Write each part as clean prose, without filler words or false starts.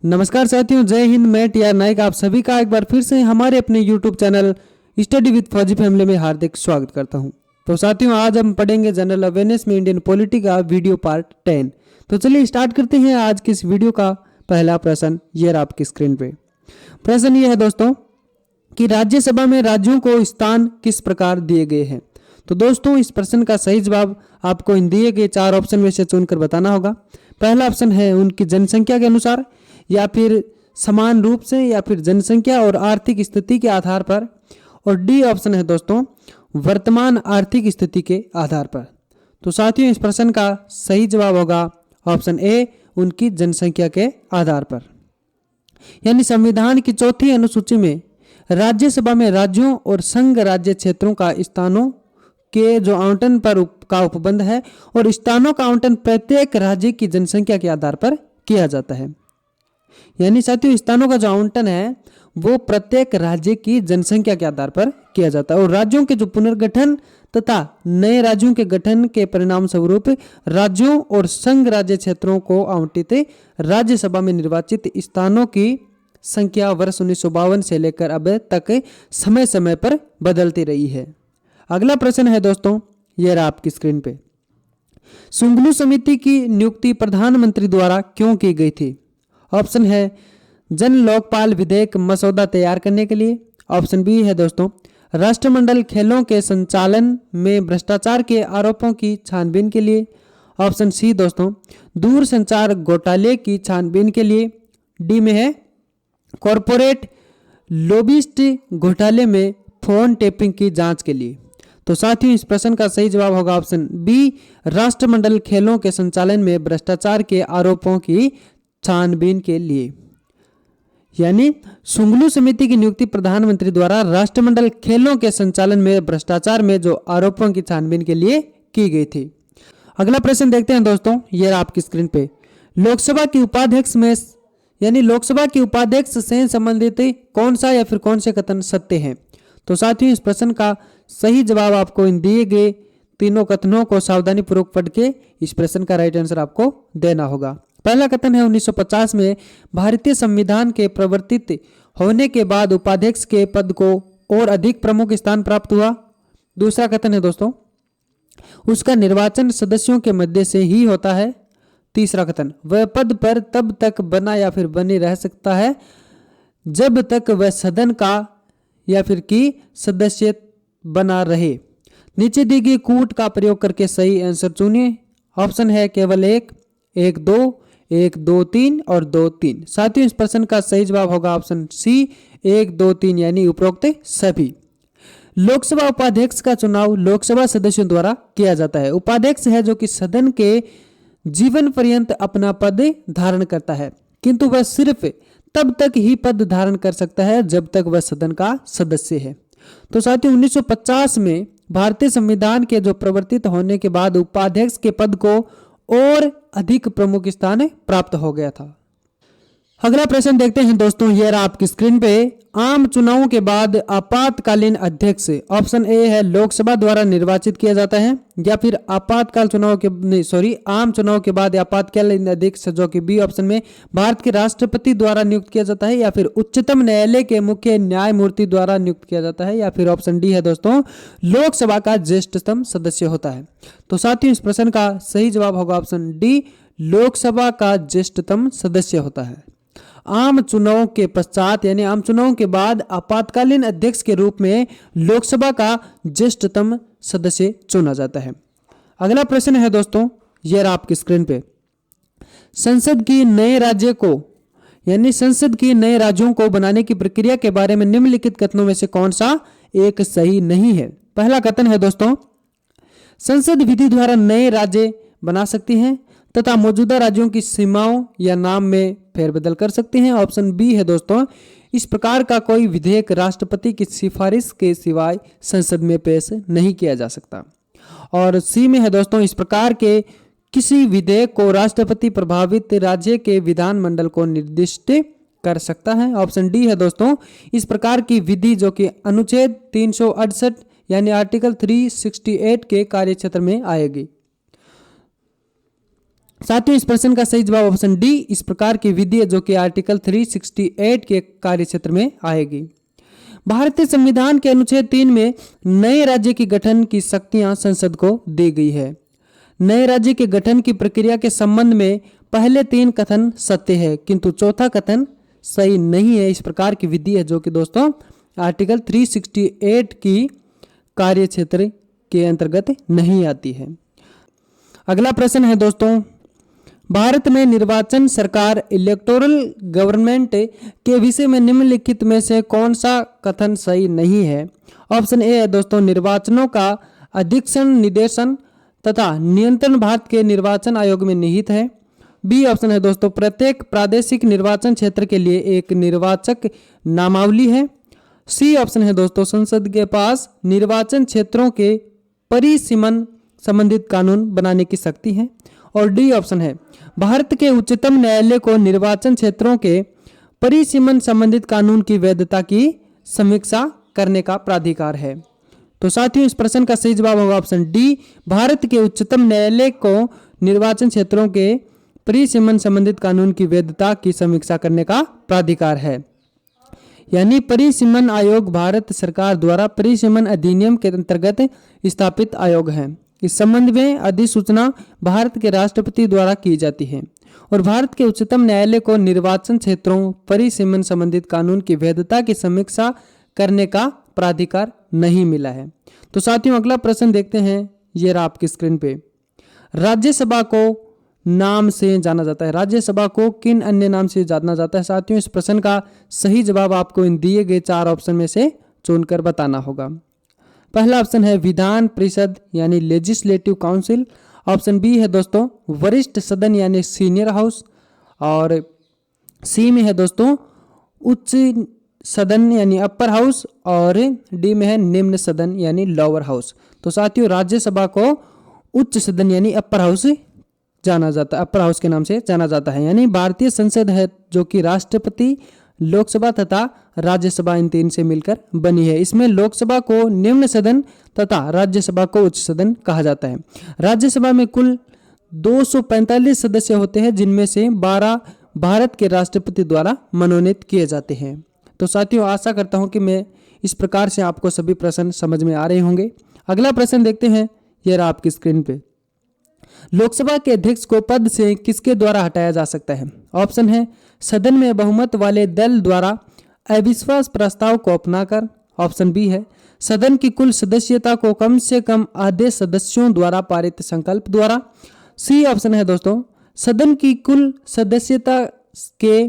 नमस्कार साथियों, जय हिंद। मैं टी आर नाइक आप सभी का एक बार फिर से हमारे अपने यूट्यूब चैनल स्टडी विद फौजी फैमिली में हार्दिक स्वागत करता हूं। तो साथियों, आज हम पढ़ेंगे जनरल अवेयरनेस में इंडियन पॉलिटी का वीडियो पार्ट 10। तो चलिए स्टार्ट करते हैं आज के इस वीडियो का पहला प्रश्न। ये रहा आपकी स्क्रीन पे। प्रश्न ये है दोस्तों कि राज्यसभा में राज्यों को स्थान किस प्रकार दिए गए हैं। तो दोस्तों, इस प्रश्न का सही जवाब आपको इन दिए गए 4 ऑप्शन में से चुनकर बताना होगा। पहला ऑप्शन है उनकी जनसंख्या के अनुसार, या फिर समान रूप से, या फिर जनसंख्या और आर्थिक स्थिति के आधार पर, और डी ऑप्शन है दोस्तों वर्तमान आर्थिक स्थिति के आधार पर। तो साथियों, इस प्रश्न का सही जवाब होगा ऑप्शन ए, उनकी जनसंख्या के आधार पर। यानी संविधान की चौथी अनुसूची में राज्यसभा में राज्यों और संघ राज्य क्षेत्रों का स्थानों के जो आवंटन पर का उपबंध है, और स्थानों का आवंटन प्रत्येक राज्य की जनसंख्या के आधार पर किया जाता है। यानी साथियों, स्थानों का जो आवंटन है वो प्रत्येक राज्य की जनसंख्या के आधार पर किया जाता है, और राज्यों के जो पुनर्गठन तथा नए राज्यों के गठन के परिणाम स्वरूप राज्यों और संघ राज्य क्षेत्रों को आवंटित राज्यसभा में निर्वाचित स्थानों की संख्या वर्ष 1952 से लेकर अब तक समय समय पर बदलती रही है। अगला प्रश्न है दोस्तों, यह रहा आपकी स्क्रीन पे। सुंगलू समिति की नियुक्ति प्रधानमंत्री द्वारा क्यों की गई थी। ऑप्शन है जन लोकपाल विधेयक मसौदा तैयार करने के लिए। ऑप्शन बी है दोस्तों राष्ट्रमंडल खेलों के संचालन में भ्रष्टाचार के आरोपों की छानबीन के लिए। ऑप्शन सी दोस्तों दूर संचार घोटाले की छानबीन के लिए। डी में है कॉरपोरेट लॉबिस्ट घोटाले में फोन टेपिंग की जांच के लिए। तो साथियों, इस प्रश्न का सही जवाब होगा ऑप्शन बी, राष्ट्रमंडल खेलों के संचालन में भ्रष्टाचार के आरोपों की छानबीन के लिए। यानी सुंगलू समिति की नियुक्ति प्रधानमंत्री द्वारा राष्ट्रमंडल खेलों के संचालन में भ्रष्टाचार में जो आरोपों की छानबीन के लिए की गई थी। अगला प्रश्न देखते हैं दोस्तों, यह आपकी स्क्रीन पे। लोकसभा की उपाध्यक्ष में यानी लोकसभा की उपाध्यक्ष से संबंधित कौन सा या फिर कौन से कथन सत्य हैं। तो साथियों, इस प्रश्न का सही जवाब आपको इन दिए गए तीनों कथनों को सावधानी पूर्वक पढ़ के इस प्रश्न का राइट आंसर आपको देना होगा। पहला कथन है 1950 में भारतीय संविधान के प्रवर्तित होने के बाद उपाध्यक्ष के पद को और अधिक प्रमुख स्थान प्राप्त हुआ। दूसरा कथन है दोस्तों उसका निर्वाचन सदस्यों के मध्य से ही होता है। तीसरा कथन वह पद पर तब तक बना या फिर बनी रह सकता है जब तक वह सदन का या फिर की सदस्य बना रहे। नीचे दी गई कूट का प्रयोग करके सही आंसर चुनिए। ऑप्शन है केवल एक, 1 2, 1 2 3 और 2 3। साथियों, इस प्रश्न का सही जवाब होगा ऑप्शन सी, 1 2 3 यानी उपरोक्त सभी। लोकसभा उपाध्यक्ष का चुनाव लोकसभा सदस्यों द्वारा किया जाता है। उपाध्यक्ष है जो कि सदन के जीवन पर्यंत अपना पद धारण करता है, किंतु वह सिर्फ तब तक ही पद धारण कर सकता है जब तक वह सदन का सदस्य है। तो साथियों, 1950 में भारतीय संविधान के जो प्रवर्तित होने के बाद उपाध्यक्ष के पद को और अधिक प्रमुख स्थान प्राप्त हो गया था। अगला प्रश्न देखते हैं दोस्तों, यह रहा आपकी स्क्रीन पे। आम चुनावों के बाद आपातकालीन अध्यक्ष ऑप्शन ए है लोकसभा द्वारा निर्वाचित किया जाता है, या फिर आपातकाल चुनाव के आम चुनाव के बाद आपातकालीन अध्यक्ष जो कि बी ऑप्शन में भारत के राष्ट्रपति द्वारा नियुक्त किया जाता है, या फिर उच्चतम न्यायालय के मुख्य न्यायमूर्ति द्वारा नियुक्त किया जाता है, या फिर ऑप्शन डी है दोस्तों लोकसभा का ज्येष्ठतम सदस्य होता है। तो साथियों, इस प्रश्न का सही जवाब होगा ऑप्शन डी, लोकसभा का ज्येष्ठतम सदस्य होता है। आम चुनाव के पश्चात यानी आम चुनाव के बाद आपातकालीन अध्यक्ष के रूप में लोकसभा का ज्येष्ठतम सदस्य चुना जाता है। अगला प्रश्न है दोस्तों, यह रहा आपकी स्क्रीन पे। संसद की नए राज्य को यानी संसद की नए राज्यों को बनाने की प्रक्रिया के बारे में निम्नलिखित कथनों में से कौन सा एक सही नहीं है। पहला कथन है दोस्तों संसद विधि द्वारा नए राज्य बना सकती है तथा मौजूदा राज्यों की सीमाओं या नाम में फेरबदल कर सकते हैं। ऑप्शन बी है दोस्तों इस प्रकार का कोई विधेयक राष्ट्रपति की सिफारिश के सिवाय संसद में पेश नहीं किया जा सकता। और सी में है दोस्तों इस प्रकार के किसी विधेयक को राष्ट्रपति प्रभावित राज्य के विधानमंडल को निर्दिष्ट कर सकता है। ऑप्शन डी है दोस्तों इस प्रकार की विधि जो कि अनुच्छेद 368 यानी आर्टिकल 368 के कार्यक्षेत्र में आएगी। साथियों इस प्रश्न का सही जवाब ऑप्शन डी इस प्रकार की विधि है जो कि आर्टिकल 368 के कार्य क्षेत्र में आएगी। भारतीय संविधान के अनुच्छेद 3 में नए राज्य के गठन की शक्तियां संसद को दी गई है। नए राज्य के गठन की प्रक्रिया के संबंध में पहले 3 कथन सत्य है किंतु चौथा कथन सही नहीं है। इस प्रकार की विधि है जो कि दोस्तों आर्टिकल 368 की कार्य क्षेत्र के अंतर्गत नहीं आती है। अगला प्रश्न है दोस्तों, भारत में निर्वाचन सरकार इलेक्टोरल गवर्नमेंट के विषय में निम्नलिखित में से कौन सा कथन सही नहीं है। ऑप्शन ए है दोस्तों, निर्वाचनों का अधीक्षण निर्देशन तथा नियंत्रण भारत के निर्वाचन आयोग में निहित है। बी ऑप्शन है दोस्तों, प्रत्येक प्रादेशिक निर्वाचन क्षेत्र के लिए एक निर्वाचक नामावली है। सी ऑप्शन है दोस्तों, संसद के पास निर्वाचन क्षेत्रों के परिसीमन संबंधित कानून बनाने की शक्ति है। और डी ऑप्शन है, भारत के उच्चतम न्यायालय को निर्वाचन क्षेत्रों के परिसीमन संबंधित कानून की वैधता की समीक्षा करने का प्राधिकार है। तो साथियों इस प्रश्न का सही जवाब होगा ऑप्शन डी, भारत के उच्चतम न्यायालय को निर्वाचन क्षेत्रों के परिसीमन संबंधित कानून की वैधता की समीक्षा करने का प्राधिकार है। यानी परिसीमन आयोग भारत सरकार द्वारा परिसीमन अधिनियम के अंतर्गत स्थापित आयोग है। इस संबंध में अधिसूचना भारत के राष्ट्रपति द्वारा की जाती है और भारत के उच्चतम न्यायालय को निर्वाचन क्षेत्रों परिसीमन संबंधित कानून की वैधता की समीक्षा करने का प्राधिकार नहीं मिला है। तो साथियों अगला प्रश्न देखते हैं, ये रहा आपकी स्क्रीन पे। राज्यसभा को नाम से जाना जाता है, राज्यसभा को किन अन्य नाम से जाना जाता है। साथियों इस प्रश्न का सही जवाब आपको इन दिए गए 4 ऑप्शन में से चुनकर बताना होगा। पहला ऑप्शन है विधान परिषद यानी लेजिस्लेटिव काउंसिल। ऑप्शन बी है दोस्तों वरिष्ठ सदन यानी सीनियर हाउस। और सी में है दोस्तों उच्च सदन यानी अपर हाउस। और डी में है निम्न सदन यानी लोअर हाउस। तो साथियों राज्यसभा को उच्च सदन यानी अपर हाउस जाना जाता है, अपर हाउस के नाम से जाना जाता है। यानी भारतीय संसद है जो कि राष्ट्रपति, लोकसभा तथा राज्यसभा इन 3 से मिलकर बनी है। इसमें लोकसभा को निम्न सदन तथा राज्यसभा को उच्च सदन कहा जाता है। राज्यसभा में कुल 245 सदस्य होते हैं जिनमें से 12 भारत के राष्ट्रपति द्वारा मनोनीत किए जाते हैं। तो साथियों आशा करता हूं कि मैं इस प्रकार से आपको सभी प्रश्न समझ में आ रहे होंगे। अगला प्रश्न देखते हैं, यह रहा आपकी स्क्रीन पे। लोकसभा के अध्यक्ष को पद से किसके द्वारा हटाया जा सकता है। ऑप्शन है सदन में बहुमत वाले दल द्वारा अविश्वास प्रस्ताव को अपनाकर। ऑप्शन बी है सदन की कुल सदस्यता को कम से कम आधे सदस्यों द्वारा पारित संकल्प द्वारा। सी ऑप्शन है दोस्तों सदन की कुल सदस्यता के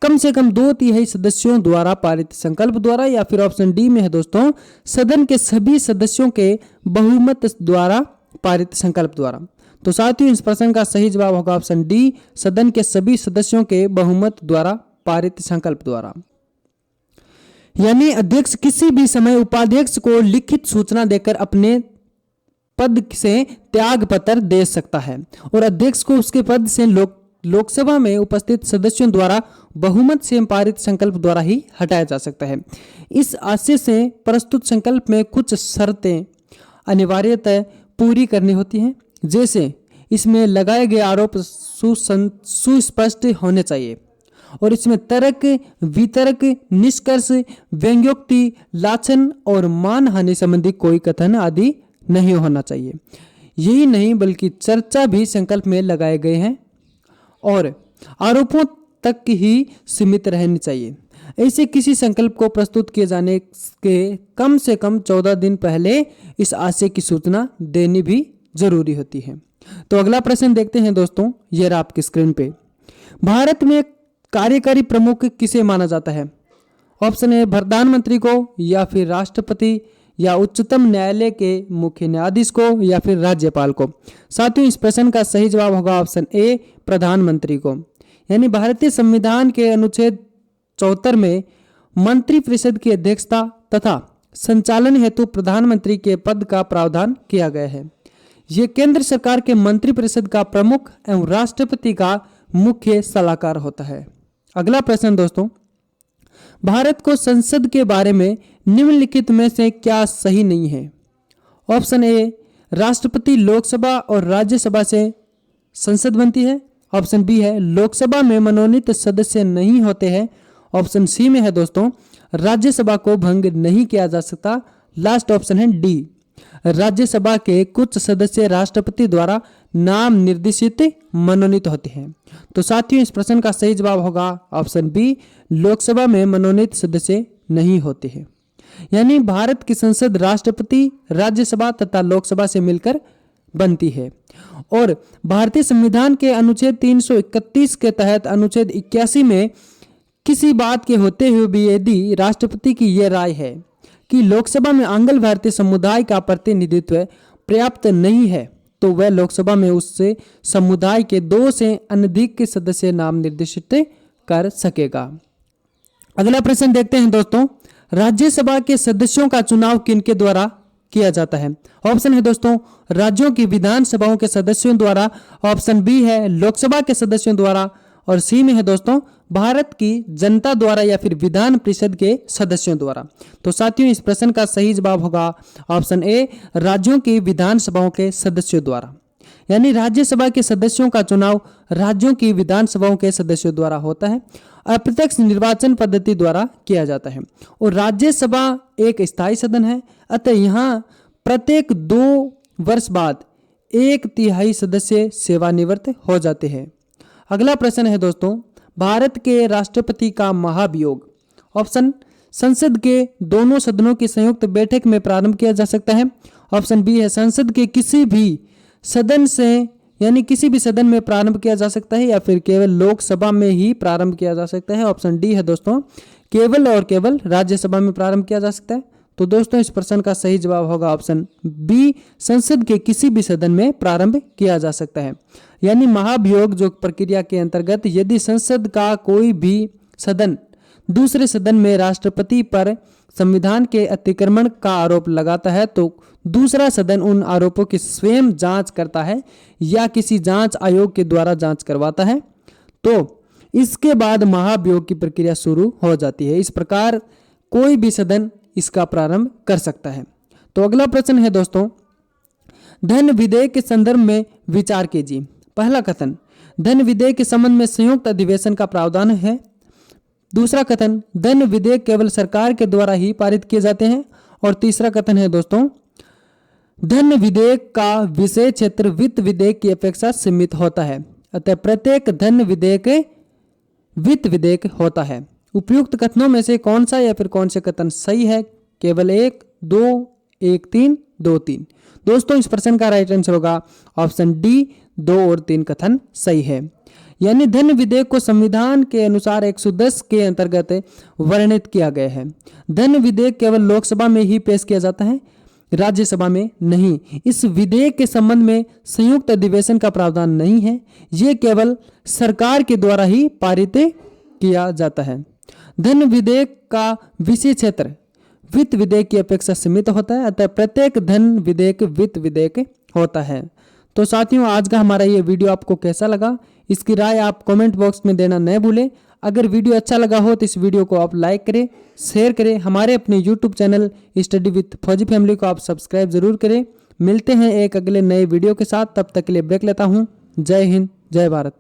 कम से कम 2/3 सदस्यों द्वारा पारित संकल्प द्वारा। या फिर ऑप्शन डी में है दोस्तों सदन के सभी सदस्यों के बहुमत द्वारा पारित संकल्प द्वारा। तो साथियों इस प्रश्न का सही जवाब होगा ऑप्शन डी, सदन के सभी सदस्यों के बहुमत द्वारा पारित संकल्प द्वारा। यानी अध्यक्ष किसी भी समय उपाध्यक्ष को लिखित सूचना देकर अपने पद से त्याग पत्र दे सकता है और अध्यक्ष को उसके पद से लोकसभा में उपस्थित सदस्यों द्वारा बहुमत से पारित संकल्प द्वारा ही हटाया जा सकता है। इस आशय से प्रस्तुत संकल्प में कुछ शर्तें अनिवार्यतः पूरी करनी होती हैं, जैसे इसमें लगाए गए आरोप सुस्पष्ट होने चाहिए और इसमें तर्क, वितर्क, निष्कर्ष, व्यंग्योक्ति, लाछन और मानहानि संबंधी कोई कथन आदि नहीं होना चाहिए। यही नहीं बल्कि चर्चा भी संकल्प में लगाए गए हैं और आरोपों तक ही सीमित रहनी चाहिए। ऐसे किसी संकल्प को प्रस्तुत किए जाने के कम से कम 14 दिन पहले इस आशय की सूचना देनी भी जरूरी होती है। तो अगला प्रश्न देखते हैं दोस्तों, ये रहा आपकी स्क्रीन पे। भारत में कार्यकारी प्रमुख किसे माना जाता है। ऑप्शन है प्रधानमंत्री को, या फिर राष्ट्रपति, या उच्चतम न्यायालय के मुख्य न्यायाधीश को, या फिर राज्यपाल को। साथियों इस प्रश्न का सही जवाब होगा ऑप्शन ए, प्रधानमंत्री को। यानी भारतीय संविधान के अनुच्छेद 74 में मंत्रिपरिषद की अध्यक्षता तथा संचालन हेतु प्रधानमंत्री के पद का प्रावधान किया गया है। यह केंद्र सरकार के मंत्रिपरिषद का प्रमुख एवं राष्ट्रपति का मुख्य सलाहकार होता है। अगला प्रश्न दोस्तों, भारत को संसद के बारे में निम्नलिखित में से क्या सही नहीं है। ऑप्शन ए, राष्ट्रपति लोकसभा और राज्यसभा से संसद बनती है। ऑप्शन बी है लोकसभा में मनोनीत सदस्य नहीं होते हैं। ऑप्शन सी में है दोस्तों राज्यसभा को भंग नहीं किया जा सकता। लास्ट ऑप्शन है डी, राज्यसभा के कुछ सदस्य राष्ट्रपति द्वारा नाम निर्देशित मनोनीत होते हैं। तो साथियों इस प्रश्न का सही जवाब होगा ऑप्शन बी, लोकसभा में मनोनीत सदस्य नहीं होते हैं। यानी भारत की संसद राष्ट्रपति, राज्यसभा तथा लोकसभा से मिलकर बनती है। और भारतीय संविधान के अनुच्छेद 331 के तहत अनुच्छेद 81 में किसी बात के होते हुए भी यदि राष्ट्रपति की यह राय है कि लोकसभा में आंग्ल भारतीय समुदाय का प्रतिनिधित्व पर्याप्त नहीं है तो वह लोकसभा में उससे समुदाय के 2 से अधिक के सदस्य नाम निर्देशित कर सकेगा। अगला प्रश्न देखते हैं दोस्तों, राज्यसभा के सदस्यों का चुनाव किनके द्वारा किया जाता है? ऑप्शन है दोस्तों राज्यों की विधानसभाओं के सदस्यों द्वारा। ऑप्शन बी है लोकसभा के सदस्यों द्वारा। और सी में है दोस्तों भारत की जनता द्वारा या फिर विधान परिषद के सदस्यों द्वारा। तो साथियों इस प्रश्न का सही जवाब होगा ऑप्शन ए, राज्यों की विधानसभाओं के सदस्यों द्वारा। यानी राज्यसभा के सदस्यों का चुनाव राज्यों की विधानसभाओं के सदस्यों द्वारा होता है, अप्रत्यक्ष निर्वाचन पद्धति द्वारा किया जाता है। और राज्यसभा एक स्थायी सदन है, अतः यहाँ प्रत्येक 2 वर्ष बाद 1/3 सदस्य सेवानिवृत्त हो जाते हैं। अगला प्रश्न है दोस्तों, भारत के राष्ट्रपति का महाभियोग। ऑप्शन संसद के दोनों सदनों की संयुक्त बैठक में प्रारंभ किया जा सकता है। ऑप्शन बी है संसद के किसी भी सदन से यानी किसी भी सदन में प्रारंभ किया जा सकता है या फिर केवल लोकसभा में ही प्रारंभ किया जा सकता है। ऑप्शन डी है दोस्तों केवल और केवल राज्यसभा में प्रारंभ किया जा सकता है। तो दोस्तों इस प्रश्न का सही जवाब होगा ऑप्शन बी, संसद के किसी भी सदन में प्रारंभ किया जा सकता है। यानी महाभियोग जो प्रक्रिया के अंतर्गत यदि संसद का कोई भी सदन दूसरे सदन में राष्ट्रपति पर संविधान के अतिक्रमण का आरोप लगाता है तो दूसरा सदन उन आरोपों की स्वयं जांच करता है या किसी जांच आयोग के द्वारा जांच करवाता है, तो इसके बाद महाभियोग की प्रक्रिया शुरू हो जाती है। इस प्रकार कोई भी सदन इसका प्रारंभ कर सकता है। तो अगला प्रश्न है दोस्तों, धन विधेयक के संदर्भ में विचार कीजिए। पहला कथन, धन विधेयक के संबंध में संयुक्त अधिवेशन का प्रावधान है। दूसरा कथन, धन विधेयक केवल सरकार के द्वारा ही पारित किए जाते हैं। और तीसरा कथन है दोस्तों, धन विधेयक का विषय क्षेत्र वित्त विधेयक की अपेक्षा सीमित होता है, अतः प्रत्येक धन विधेयक वित्त विधेयक होता है। उपयुक्त कथनों में से कौन सा या फिर कौन से कथन सही है? केवल 1, 2, 1, 3, 2, 3। दोस्तों इस प्रश्न का राइट आंसर होगा ऑप्शन डी, 2 और 3 कथन सही है। यानी धन विधेयक को संविधान के अनुसार 110 के अंतर्गत वर्णित किया गया है। धन विधेयक केवल लोकसभा में ही पेश किया जाता है, राज्यसभा में नहीं। इस विधेयक के संबंध में संयुक्त अधिवेशन का प्रावधान नहीं है, ये केवल सरकार के द्वारा ही पारित किया जाता है। धन विधेयक का विषय क्षेत्र वित्त विधेयक की अपेक्षा सीमित होता है, अतः प्रत्येक धन विधेयक वित्त विधेयक होता है। तो साथियों आज का हमारा ये वीडियो आपको कैसा लगा, इसकी राय आप कमेंट बॉक्स में देना न भूलें। अगर वीडियो अच्छा लगा हो तो इस वीडियो को आप लाइक करें, शेयर करें। हमारे अपने यूट्यूब चैनल स्टडी विथ फौजी फैमिली को आप सब्सक्राइब जरूर करें। मिलते हैं एक अगले नए वीडियो के साथ, तब तक के लिए ब्रेक लेता हूँ। जय हिंद, जय भारत।